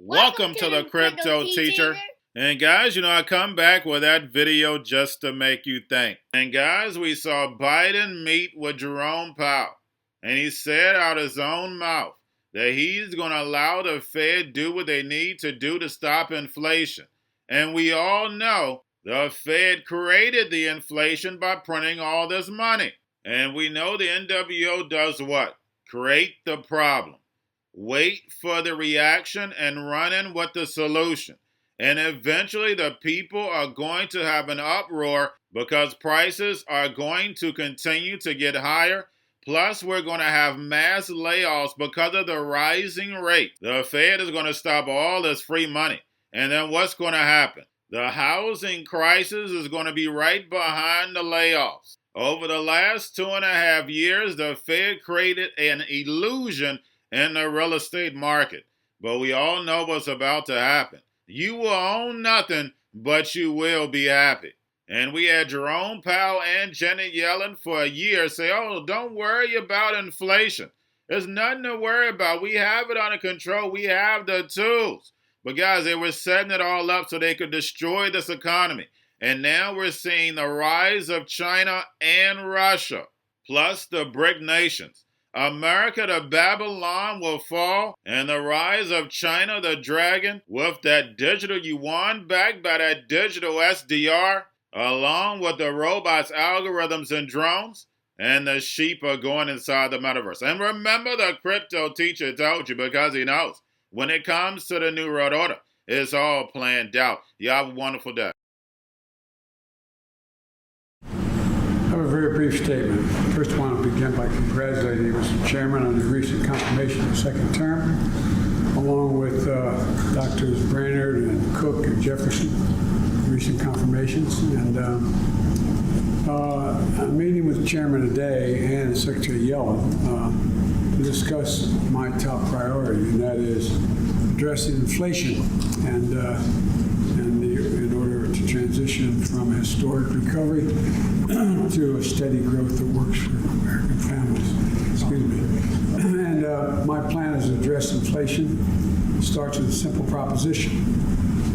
Welcome to the Crypto Teacher. And guys, I come back with that video just to make you think. And guys, we saw Biden meet with Jerome Powell. And he said out his own mouth that he's going to allow the Fed do what they need to do to stop inflation. And we all know the Fed created the inflation by printing all this money. And we know the NWO does what? Create the problem. Wait for the reaction and run in with the solution. And eventually the people are going to have an uproar because prices are going to continue to get higher. Plus, we're going to have mass layoffs because of the rising rate. The Fed is going to stop all this free money. And then what's going to happen? The housing crisis is going to be right behind the layoffs. Over the last 2.5 years, the Fed created an illusion in the real estate market. But we all know what's about to happen. You will own nothing, but you will be happy. And we had Jerome Powell and Janet Yellen for a year say, oh, don't worry about inflation. There's nothing to worry about. We have it under control. We have the tools. But guys, they were setting it all up so they could destroy this economy. And now we're seeing the rise of China and Russia, plus the BRIC nations. America to Babylon will fall, and the rise of China, the dragon, with that digital yuan backed by that digital SDR, along with the robots, algorithms, and drones, and the sheep are going inside the metaverse. And remember, the Crypto Teacher told you because he knows. When it comes to the New World Order, it's all planned out. You have a wonderful day. I have a very brief statement. First, I want to begin by congratulating you, Mr. Chairman, on the recent confirmation of the second term, along with Drs. Brainerd and Cook and Jefferson, recent confirmations. And I'm meeting with the Chairman today and Secretary Yellen to discuss my top priority, and that is addressing inflation in order to transition from a historic recovery to a steady growth that works for American families. Excuse me. And my plan is to address inflation. It starts with a simple proposition.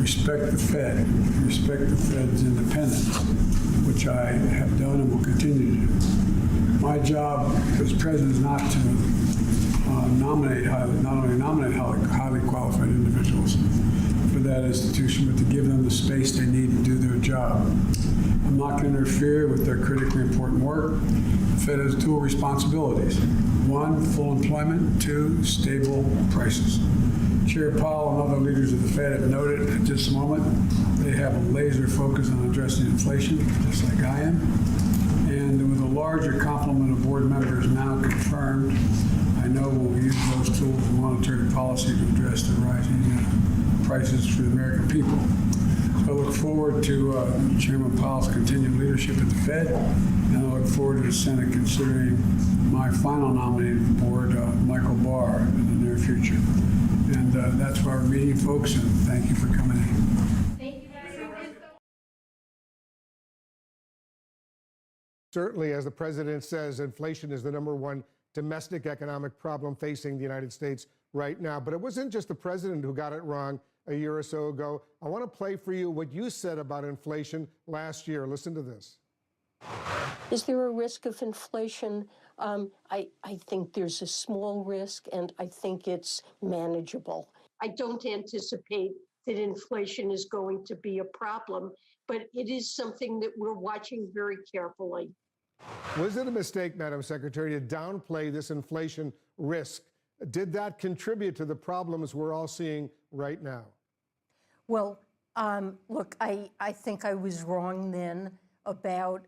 Respect the Fed. Respect the Fed's independence, which I have done and will continue to do. My job as president is not to not only nominate highly qualified individuals for that institution, but to give them the space they need to do their job. I'm not going to interfere with their critically important work. The Fed has dual responsibilities. One, full employment. Two, stable prices. Chair Powell and other leaders of the Fed have noted at this moment they have a laser focus on addressing inflation, just like I am. And with a larger complement of board members now confirmed, I know we'll use those tools in monetary policy to address the rising prices for the American people. So I look forward to Chairman Powell's continued leadership at the Fed, and I look forward to the Senate considering my final nominee to the board, Michael Barr, in the near future. And that's why we're meeting, folks, and thank you for coming in. Thank you very much. Certainly, as the president says, inflation is the #1 domestic economic problem facing the United States right now. But it wasn't just the president who got it wrong a year or so ago. I want to play for you what you said about inflation last year. Listen to this. Is there a risk of inflation? I think there's a small risk, and I think it's manageable. I don't anticipate that inflation is going to be a problem, but it is something that we're watching very carefully. Was it a mistake, Madam Secretary, to downplay this inflation risk? Did that contribute to the problems we're all seeing right now? Well, look, I think I was wrong then about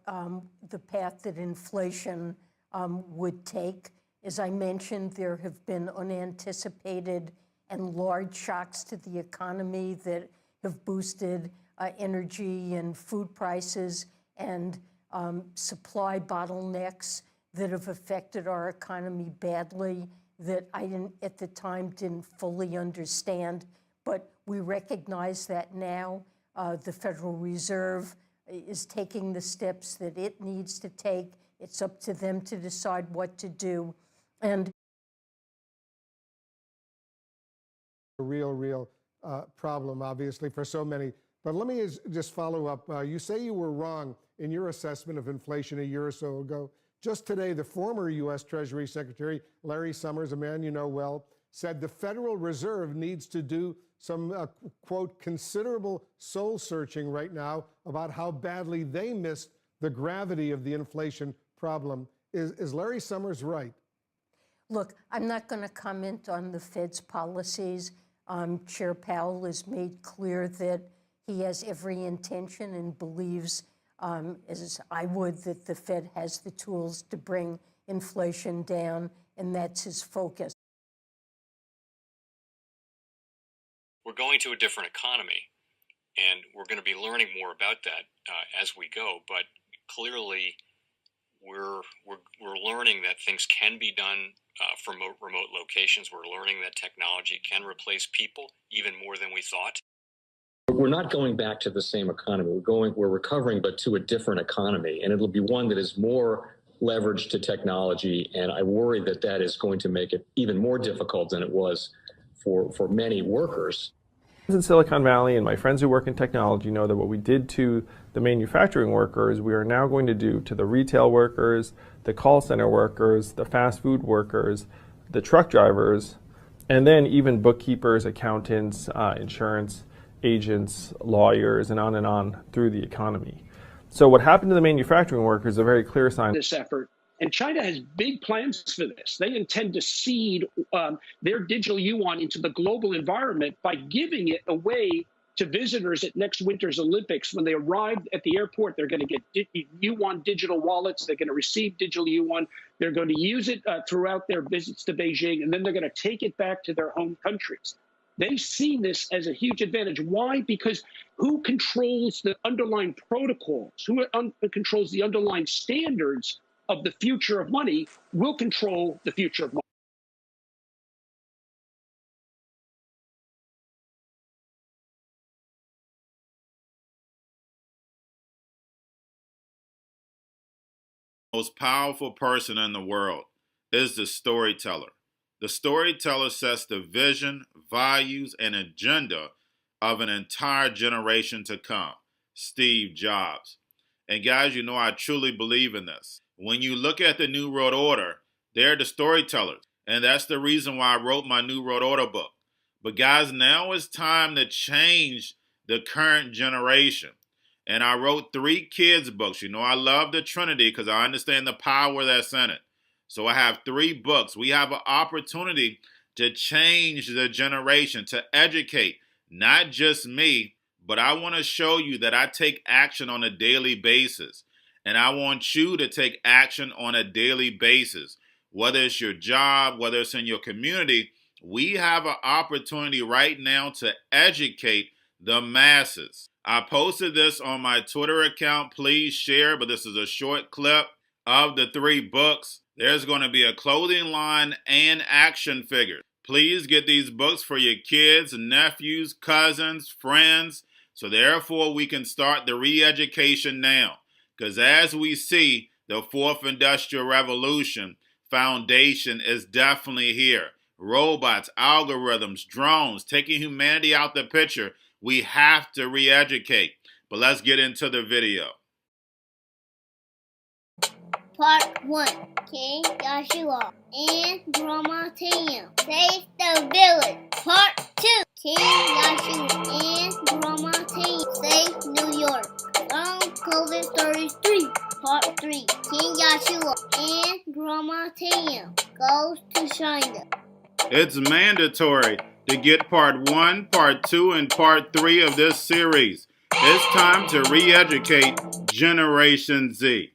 the path that inflation would take. As I mentioned, there have been unanticipated and large shocks to the economy that have boosted energy and food prices and supply bottlenecks that have affected our economy badly that I at the time didn't fully understand. But we recognize that now. The Federal Reserve is taking the steps that it needs to take. It's up to them to decide what to do. And a real problem, obviously, for so many. But let me just follow up. You say you were wrong in your assessment of inflation a year or so ago. Just today, the former U.S. Treasury Secretary, Larry Summers, a man you know well, said the Federal Reserve needs to do some, quote, considerable soul searching right now about how badly they missed the gravity of the inflation problem. Is Larry Summers right? Look, I'm not going to comment on the Fed's policies. Chair Powell has made clear that he has every intention and believes, as I would, that the Fed has the tools to bring inflation down, and that's his focus. We're going to a different economy, and we're going to be learning more about that as we go. But clearly, we're learning that things can be done from remote locations. We're learning that technology can replace people even more than we thought. We're not going back to the same economy. We're recovering, but to a different economy, and it'll be one that is more leveraged to technology. And I worry that that is going to make it even more difficult than it was for many workers. In Silicon Valley, and my friends who work in technology know that what we did to the manufacturing workers, we are now going to do to the retail workers, the call center workers, the fast food workers, the truck drivers, and then even bookkeepers, accountants, insurance agents, lawyers, and on through the economy. So what happened to the manufacturing workers is a very clear sign. This effort. And China has big plans for this. They intend to seed their digital yuan into the global environment by giving it away to visitors at next winter's Olympics. When they arrive at the airport, they're going to get yuan digital wallets. They're going to receive digital yuan. They're going to use it throughout their visits to Beijing, and then they're going to take it back to their home countries. They see this as a huge advantage. Why? Because who controls the underlying protocols, who controls the underlying standards of the future of money will control the future of money. Most powerful person in the world is the storyteller. The storyteller sets the vision, values, and agenda of an entire generation to come. Steve Jobs. And guys, you know I truly believe in this. When you look at the New World Order, they're the storytellers. And that's the reason why I wrote my New World Order book. But guys, now it's time to change the current generation. And I wrote 3 kids' books. You know, I love the Trinity because I understand the power that's in it. So I have 3 books. We have an opportunity to change the generation, to educate, not just me, but I want to show you that I take action on a daily basis. And I want you to take action on a daily basis. Whether it's your job, whether it's in your community, we have an opportunity right now to educate the masses. I posted this on my Twitter account. Please share, but this is a short clip of the 3 books. There's going to be a clothing line and action figures. Please get these books for your kids, nephews, cousins, friends, so therefore we can start the re-education now. Because as we see, the 4th Industrial Revolution foundation is definitely here. Robots, algorithms, drones, taking humanity out the picture. We have to re-educate. But let's get into the video. Part 1. King Joshua and Grandma Tam save the village. Part 2. King Joshua and Grandma Tam save New York. From COVID Stories 3. Part 3. King Joshua and Grandma Tam goes to China. It's mandatory to get part 1, part 2, and part 3 of this series. It's time to re-educate Generation Z.